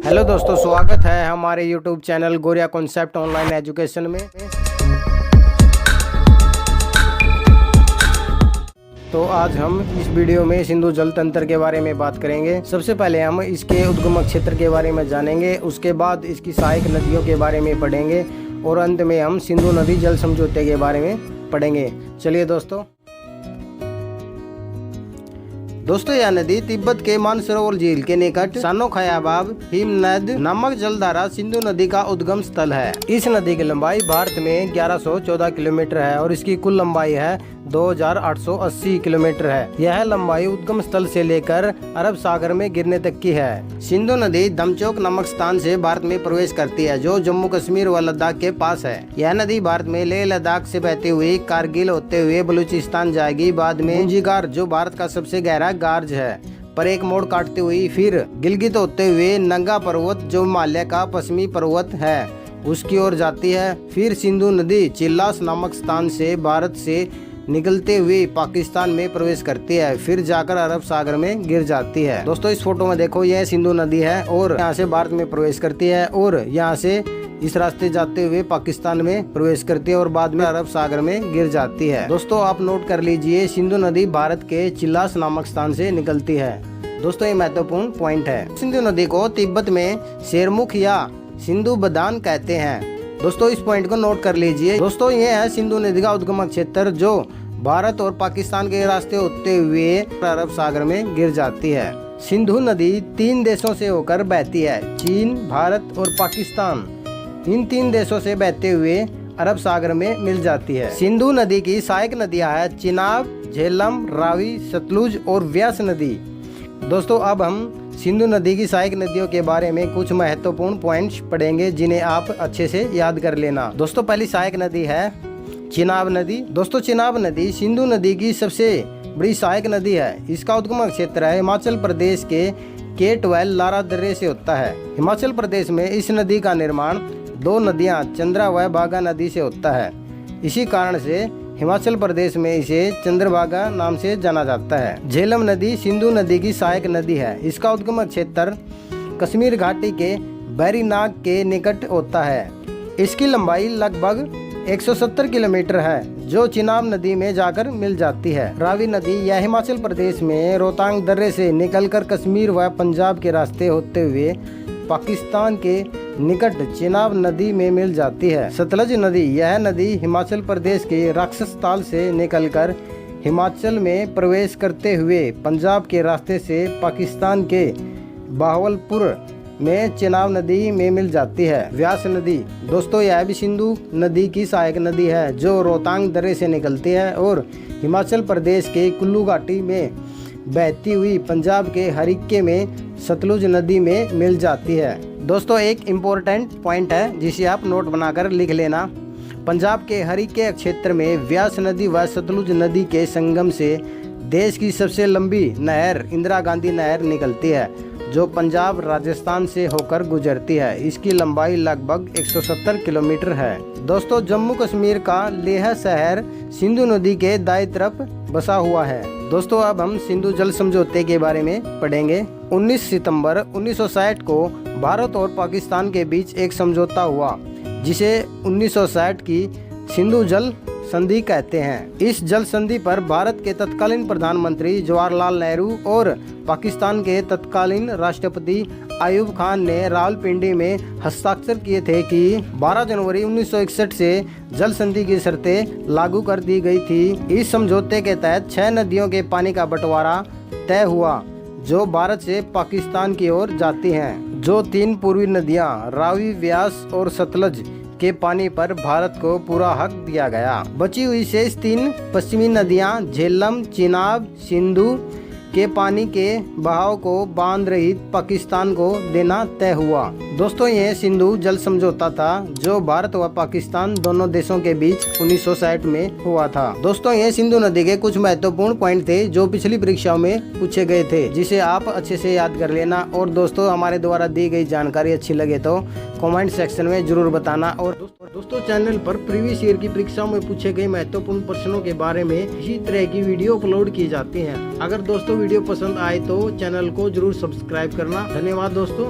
Hello दोस्तों, स्वागत है हमारे YouTube चैनल गोरिया कॉन्सेप्ट ऑनलाइन एजुकेशन में। तो आज हम इस वीडियो में सिंधु जल तंत्र के बारे में बात करेंगे। सबसे पहले हम इसके उद्गम क्षेत्र के बारे में जानेंगे, उसके बाद इसकी सहायक नदियों के बारे में पढ़ेंगे और अंत में हम सिंधु नदी जल समझौते के बारे में पढ़ेंगे। चलिए दोस्तों यह नदी तिब्बत के मानसरोवर झील के निकट सानोखयाबाब हिमनद नामक जलधारा सिंधु नदी का उद्गम स्थल है। इस नदी की लंबाई भारत में 1114 किलोमीटर है और इसकी कुल लंबाई है 2880 किलोमीटर है। यह लंबाई उद्गम स्थल से लेकर अरब सागर में गिरने तक की है। सिंधु नदी दमचौक नामक स्थान से भारत में प्रवेश करती है, जो जम्मू कश्मीर व लद्दाख के पास है। यह नदी भारत में लेह लद्दाख से बहती हुई कारगिल होते हुए बलूचिस्तान जाएगी। बाद में पूंजीगार, जो भारत का सबसे गहरा गार्ज है, पर एक मोड़ काटती हुई फिर गिलगित होते हुए नंगा पर्वत, जो हिमालय का पश्चिमी पर्वत है, उसकी ओर जाती है। फिर सिंधु नदी चिल्लास नामक स्थान से भारत से निकलते हुए पाकिस्तान में प्रवेश करती है, फिर जाकर अरब सागर में गिर जाती है। दोस्तों इस फोटो में देखो, यह सिंधु नदी है और यहाँ से भारत में प्रवेश करती है और यहाँ से इस रास्ते जाते हुए पाकिस्तान में प्रवेश करती है और बाद में अरब सागर में गिर जाती है। दोस्तों आप नोट कर लीजिए, सिंधु नदी भारत के चिल्लास नामक स्थान से निकलती है। दोस्तों ये महत्वपूर्ण पॉइंट है। सिंधु नदी को तिब्बत में शेरमुख या सिंधु बदान कहते हैं। दोस्तों इस पॉइंट को नोट कर लीजिए। दोस्तों ये है सिंधु नदी का उद्गम क्षेत्र, जो भारत और पाकिस्तान के रास्ते होते हुए अरब सागर में गिर जाती है। सिंधु नदी 3 देशों से होकर बहती है, चीन, भारत और पाकिस्तान। इन 3 देशों से बहते हुए अरब सागर में मिल जाती है। सिंधु नदी की सहायक नदियां हैं चिनाब, झेलम, रावी, सतलुज और व्यास नदी। दोस्तों अब हम सिंधु नदी की सहायक नदियों के बारे में कुछ महत्वपूर्ण पॉइंट्स पढ़ेंगे, जिन्हें आप अच्छे से याद कर लेना। दोस्तों पहली सहायक नदी है चिनाब नदी। दोस्तों चिनाब नदी सिंधु नदी की सबसे बड़ी सहायक नदी है। इसका उद्गम क्षेत्र है हिमाचल प्रदेश के K12 लारा दर्रे से होता है। हिमाचल प्रदेश में इस नदी का निर्माण 2 नदियां चंद्रा व बागा नदी से होता है। इसी कारण से हिमाचल प्रदेश में इसे चंद्रभागा नाम से जाना जाता है। झेलम नदी सिंधु नदी की सहायक नदी है। इसका उद्गम क्षेत्र कश्मीर घाटी के बैरीनाग के निकट होता है। इसकी लंबाई लगभग 170 किलोमीटर है, जो चिनाब नदी में जाकर मिल जाती है। रावी नदी यह हिमाचल प्रदेश में रोहतांग दर्रे से निकलकर कश्मीर व पंजाब के रास्ते होते हुए पाकिस्तान के निकट चिनाब नदी में मिल जाती है। सतलज नदी यह नदी हिमाचल प्रदेश के राक्षस ताल से निकलकर हिमाचल में प्रवेश करते हुए पंजाब के रास्ते से पाकिस्तान के बहावलपुर में चिनाब नदी में मिल जाती है। व्यास नदी दोस्तों यह भी सिंधु नदी की सहायक नदी है, जो रोहतांग दर्रे से निकलती है और हिमाचल प्रदेश के कुल्लू घाटी में बहती हुई पंजाब के हरिक्के में सतलुज नदी में मिल जाती है। दोस्तों एक इम्पोर्टेंट पॉइंट है, जिसे आप नोट बनाकर लिख लेना। पंजाब के हरिक्के क्षेत्र में व्यास नदी व सतलुज नदी के संगम से देश की सबसे लंबी नहर इंदिरा गांधी नहर निकलती है, जो पंजाब राजस्थान से होकर गुजरती है। इसकी लंबाई लगभग 170 किलोमीटर है। दोस्तों जम्मू कश्मीर का लेह शहर सिंधु नदी के दाईं तरफ बसा हुआ है। दोस्तों अब हम सिंधु जल समझौते के बारे में पढ़ेंगे। 19 सितंबर 1960 को भारत और पाकिस्तान के बीच एक समझौता हुआ, जिसे 1960 की सिंधु जल संधि कहते हैं। इस जल संधि पर भारत के तत्कालीन प्रधानमंत्री जवाहरलाल नेहरू और पाकिस्तान के तत्कालीन राष्ट्रपति अयूब खान ने रावलपिंडी में हस्ताक्षर किए थे कि 12 जनवरी 1961 से जल संधि की शर्तें लागू कर दी गई थी। इस समझौते के तहत 6 नदियों के पानी का बंटवारा तय हुआ, जो भारत से पाकिस्तान की ओर जाती हैं। जो 3 पूर्वी नदियां रावी, व्यास और सतलज के पानी पर भारत को पूरा हक दिया गया। बची हुई शेष 3 पश्चिमी नदियां झेलम, चिनाब, सिंधु के पानी के बहाव को बांध रहित पाकिस्तान को देना तय हुआ। दोस्तों यह सिंधु जल समझौता था, जो भारत व पाकिस्तान दोनों देशों के बीच 1960 में हुआ था। दोस्तों ये सिंधु नदी के कुछ महत्वपूर्ण पॉइंट थे, जो पिछली परीक्षाओं में पूछे गए थे, जिसे आप अच्छे से याद कर लेना। और दोस्तों हमारे द्वारा दी गई जानकारी अच्छी लगे तो कमेंट सेक्शन में जरूर बताना। और दोस्तों चैनल पर प्रीवियस ईयर की परीक्षाओं में पूछे गए महत्वपूर्ण प्रश्नों के बारे में इसी तरह की वीडियो अपलोड की जाती हैं। अगर दोस्तों वीडियो पसंद आए तो चैनल को जरूर सब्सक्राइब करना। धन्यवाद दोस्तों।